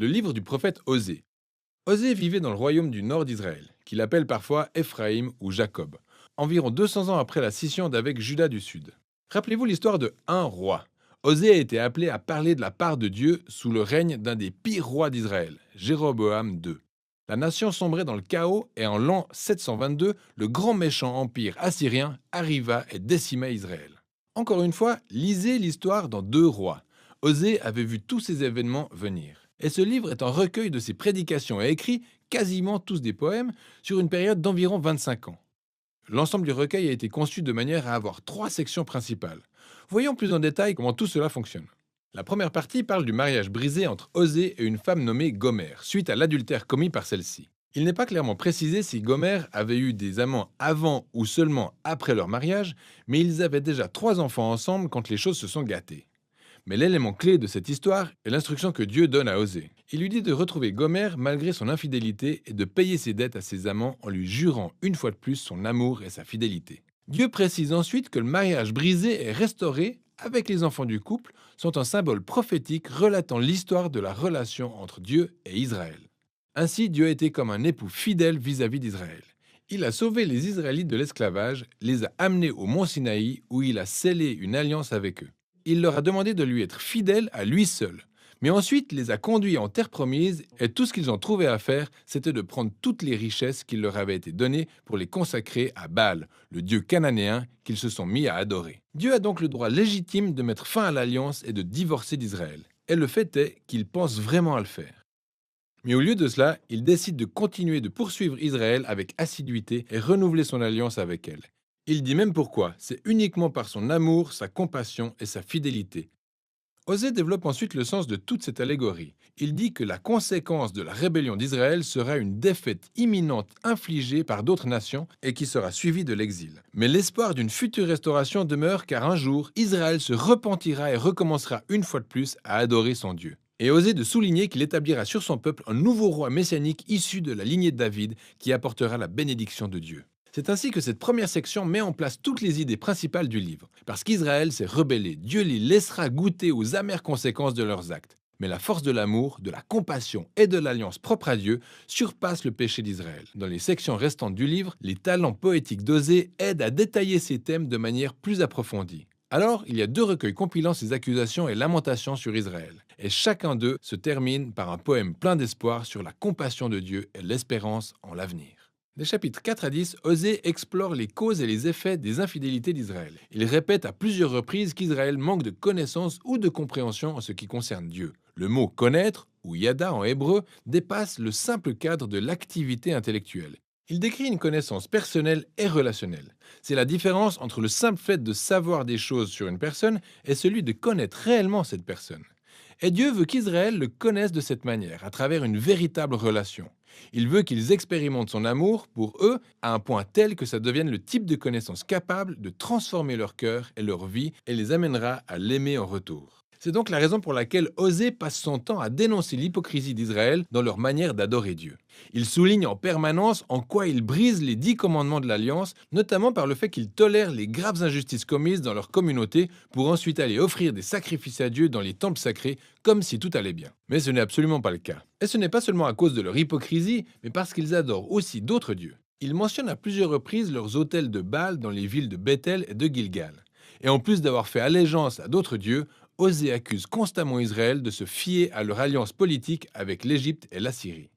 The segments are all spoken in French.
Le livre du prophète Osée. Osée vivait dans le royaume du nord d'Israël, qu'il appelle parfois Éphraïm ou Jacob, environ 200 ans après la scission d'avec Juda du sud. Rappelez-vous l'histoire de un roi. Osée a été appelé à parler de la part de Dieu sous le règne d'un des pires rois d'Israël, Jéroboam II. La nation sombrait dans le chaos et en l'an 722, le grand méchant empire assyrien arriva et décima Israël. Encore une fois, lisez l'histoire dans deux rois. Osée avait vu tous ces événements venir. Et ce livre est un recueil de ses prédications et écrits, quasiment tous des poèmes, sur une période d'environ 25 ans. L'ensemble du recueil a été conçu de manière à avoir trois sections principales. Voyons plus en détail comment tout cela fonctionne. La première partie parle du mariage brisé entre Osée et une femme nommée Gomer, suite à l'adultère commis par celle-ci. Il n'est pas clairement précisé si Gomer avait eu des amants avant ou seulement après leur mariage, mais ils avaient déjà 3 enfants ensemble quand les choses se sont gâtées. Mais l'élément clé de cette histoire est l'instruction que Dieu donne à Osée. Il lui dit de retrouver Gomer malgré son infidélité et de payer ses dettes à ses amants en lui jurant une fois de plus son amour et sa fidélité. Dieu précise ensuite que le mariage brisé et restauré avec les enfants du couple sont un symbole prophétique relatant l'histoire de la relation entre Dieu et Israël. Ainsi, Dieu était comme un époux fidèle vis-à-vis d'Israël. Il a sauvé les Israélites de l'esclavage, les a amenés au mont Sinaï où il a scellé une alliance avec eux. Il leur a demandé de lui être fidèles à lui seul. Mais ensuite les a conduits en terre promise et tout ce qu'ils ont trouvé à faire, c'était de prendre toutes les richesses qui leur avaient été données pour les consacrer à Baal, le dieu cananéen qu'ils se sont mis à adorer. Dieu a donc le droit légitime de mettre fin à l'alliance et de divorcer d'Israël. Et le fait est qu'il pense vraiment à le faire. Mais au lieu de cela, il décide de continuer de poursuivre Israël avec assiduité et renouveler son alliance avec elle. Il dit même pourquoi, c'est uniquement par son amour, sa compassion et sa fidélité. Osée développe ensuite le sens de toute cette allégorie. Il dit que la conséquence de la rébellion d'Israël sera une défaite imminente infligée par d'autres nations et qui sera suivie de l'exil. Mais l'espoir d'une future restauration demeure car un jour, Israël se repentira et recommencera une fois de plus à adorer son Dieu. Et Osée de souligner qu'il établira sur son peuple un nouveau roi messianique issu de la lignée de David qui apportera la bénédiction de Dieu. C'est ainsi que cette première section met en place toutes les idées principales du livre. Parce qu'Israël s'est rebellé, Dieu les laissera goûter aux amères conséquences de leurs actes. Mais la force de l'amour, de la compassion et de l'alliance propre à Dieu surpasse le péché d'Israël. Dans les sections restantes du livre, les talents poétiques d'Osée aident à détailler ces thèmes de manière plus approfondie. Alors, il y a deux recueils compilant ces accusations et lamentations sur Israël. Et chacun d'eux se termine par un poème plein d'espoir sur la compassion de Dieu et l'espérance en l'avenir. Des chapitres 4 à 10, Osée explore les causes et les effets des infidélités d'Israël. Il répète à plusieurs reprises qu'Israël manque de connaissance ou de compréhension en ce qui concerne Dieu. Le mot connaître, ou yada en hébreu, dépasse le simple cadre de l'activité intellectuelle. Il décrit une connaissance personnelle et relationnelle. C'est la différence entre le simple fait de savoir des choses sur une personne et celui de connaître réellement cette personne. Et Dieu veut qu'Israël le connaisse de cette manière, à travers une véritable relation. Il veut qu'ils expérimentent son amour pour eux à un point tel que ça devienne le type de connaissance capable de transformer leur cœur et leur vie et les amènera à l'aimer en retour. C'est donc la raison pour laquelle Osée passe son temps à dénoncer l'hypocrisie d'Israël dans leur manière d'adorer Dieu. Il souligne en permanence en quoi ils brisent les 10 commandements de l'Alliance, notamment par le fait qu'ils tolèrent les graves injustices commises dans leur communauté pour ensuite aller offrir des sacrifices à Dieu dans les temples sacrés comme si tout allait bien. Mais ce n'est absolument pas le cas. Et ce n'est pas seulement à cause de leur hypocrisie, mais parce qu'ils adorent aussi d'autres dieux. Ils mentionnent à plusieurs reprises leurs autels de Baal dans les villes de Bethel et de Gilgal. Et en plus d'avoir fait allégeance à d'autres dieux, Osée accuse constamment Israël de se fier à leur alliance politique avec l'Égypte et l'Assyrie.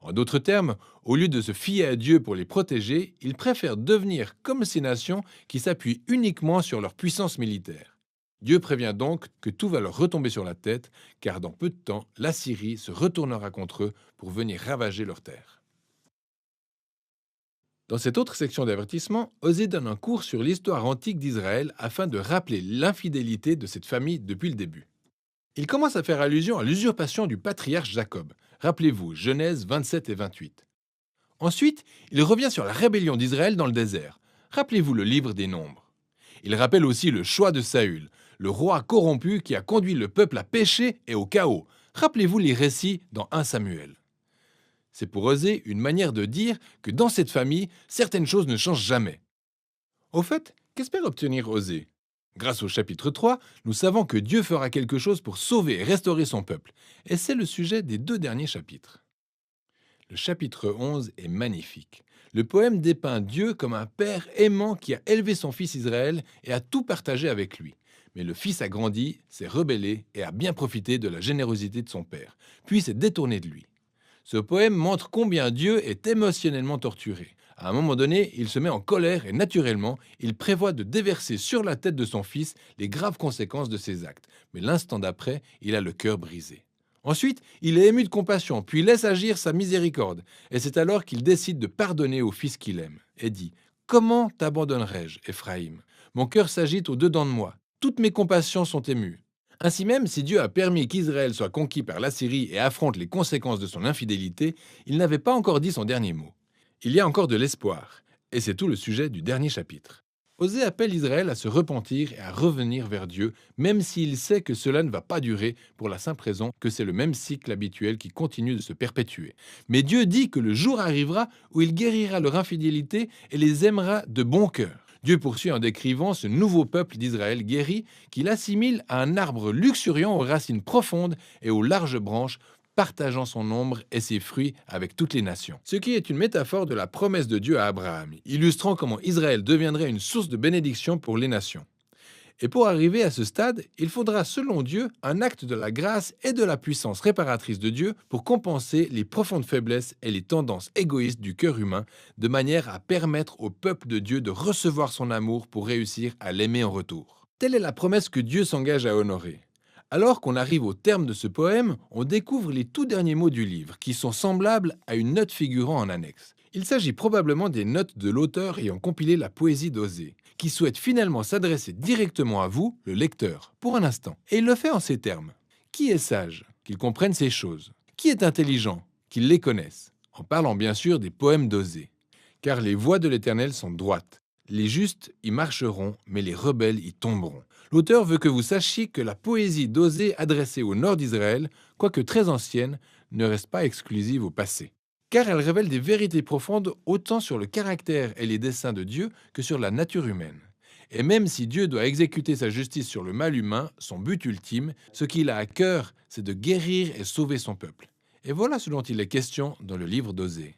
En d'autres termes, au lieu de se fier à Dieu pour les protéger, ils préfèrent devenir comme ces nations qui s'appuient uniquement sur leur puissance militaire. Dieu prévient donc que tout va leur retomber sur la tête, car dans peu de temps, l'Assyrie se retournera contre eux pour venir ravager leurs terres. Dans cette autre section d'avertissement, Osée donne un cours sur l'histoire antique d'Israël afin de rappeler l'infidélité de cette famille depuis le début. Il commence à faire allusion à l'usurpation du patriarche Jacob. Rappelez-vous, Genèse 27 et 28. Ensuite, il revient sur la rébellion d'Israël dans le désert. Rappelez-vous le livre des Nombres. Il rappelle aussi le choix de Saül, le roi corrompu qui a conduit le peuple à pécher et au chaos. Rappelez-vous les récits dans 1 Samuel. C'est pour Osée une manière de dire que dans cette famille, certaines choses ne changent jamais. Au fait, qu'espère obtenir Osée? Grâce au chapitre 3, nous savons que Dieu fera quelque chose pour sauver et restaurer son peuple. Et c'est le sujet des 2 derniers chapitres. Le chapitre 11 est magnifique. Le poème dépeint Dieu comme un père aimant qui a élevé son fils Israël et a tout partagé avec lui. Mais le fils a grandi, s'est rebellé et a bien profité de la générosité de son père, puis s'est détourné de lui. Ce poème montre combien Dieu est émotionnellement torturé. À un moment donné, il se met en colère et naturellement, il prévoit de déverser sur la tête de son fils les graves conséquences de ses actes. Mais l'instant d'après, il a le cœur brisé. Ensuite, il est ému de compassion, puis laisse agir sa miséricorde. Et c'est alors qu'il décide de pardonner au fils qu'il aime. Et dit : « Comment t'abandonnerai-je, Éphraïm ? Mon cœur s'agite au-dedans de moi. Toutes mes compassions sont émues. » Ainsi même, si Dieu a permis qu'Israël soit conquis par l'Assyrie et affronte les conséquences de son infidélité, il n'avait pas encore dit son dernier mot. Il y a encore de l'espoir, et c'est tout le sujet du dernier chapitre. Osée appelle Israël à se repentir et à revenir vers Dieu, même s'il sait que cela ne va pas durer, pour la simple raison que c'est le même cycle habituel qui continue de se perpétuer. Mais Dieu dit que le jour arrivera où il guérira leur infidélité et les aimera de bon cœur. Dieu poursuit en décrivant ce nouveau peuple d'Israël guéri qu'il assimile à un arbre luxuriant aux racines profondes et aux larges branches, partageant son ombre et ses fruits avec toutes les nations. Ce qui est une métaphore de la promesse de Dieu à Abraham, illustrant comment Israël deviendrait une source de bénédiction pour les nations. Et pour arriver à ce stade, il faudra, selon Dieu, un acte de la grâce et de la puissance réparatrice de Dieu pour compenser les profondes faiblesses et les tendances égoïstes du cœur humain, de manière à permettre au peuple de Dieu de recevoir son amour pour réussir à l'aimer en retour. Telle est la promesse que Dieu s'engage à honorer. Alors qu'on arrive au terme de ce poème, on découvre les tout derniers mots du livre, qui sont semblables à une note figurant en annexe. Il s'agit probablement des notes de l'auteur ayant compilé la poésie d'Osée, qui souhaite finalement s'adresser directement à vous, le lecteur, pour un instant. Et il le fait en ces termes. Qui est sage ? Qu'il comprenne ces choses. Qui est intelligent ? Qu'il les connaisse. En parlant bien sûr des poèmes d'Osée. Car les voies de l'Éternel sont droites. Les justes y marcheront, mais les rebelles y tomberont. L'auteur veut que vous sachiez que la poésie d'Osée adressée au nord d'Israël, quoique très ancienne, ne reste pas exclusive au passé. Car elle révèle des vérités profondes autant sur le caractère et les desseins de Dieu que sur la nature humaine. Et même si Dieu doit exécuter sa justice sur le mal humain, son but ultime, ce qu'il a à cœur, c'est de guérir et sauver son peuple. Et voilà ce dont il est question dans le livre d'Osée.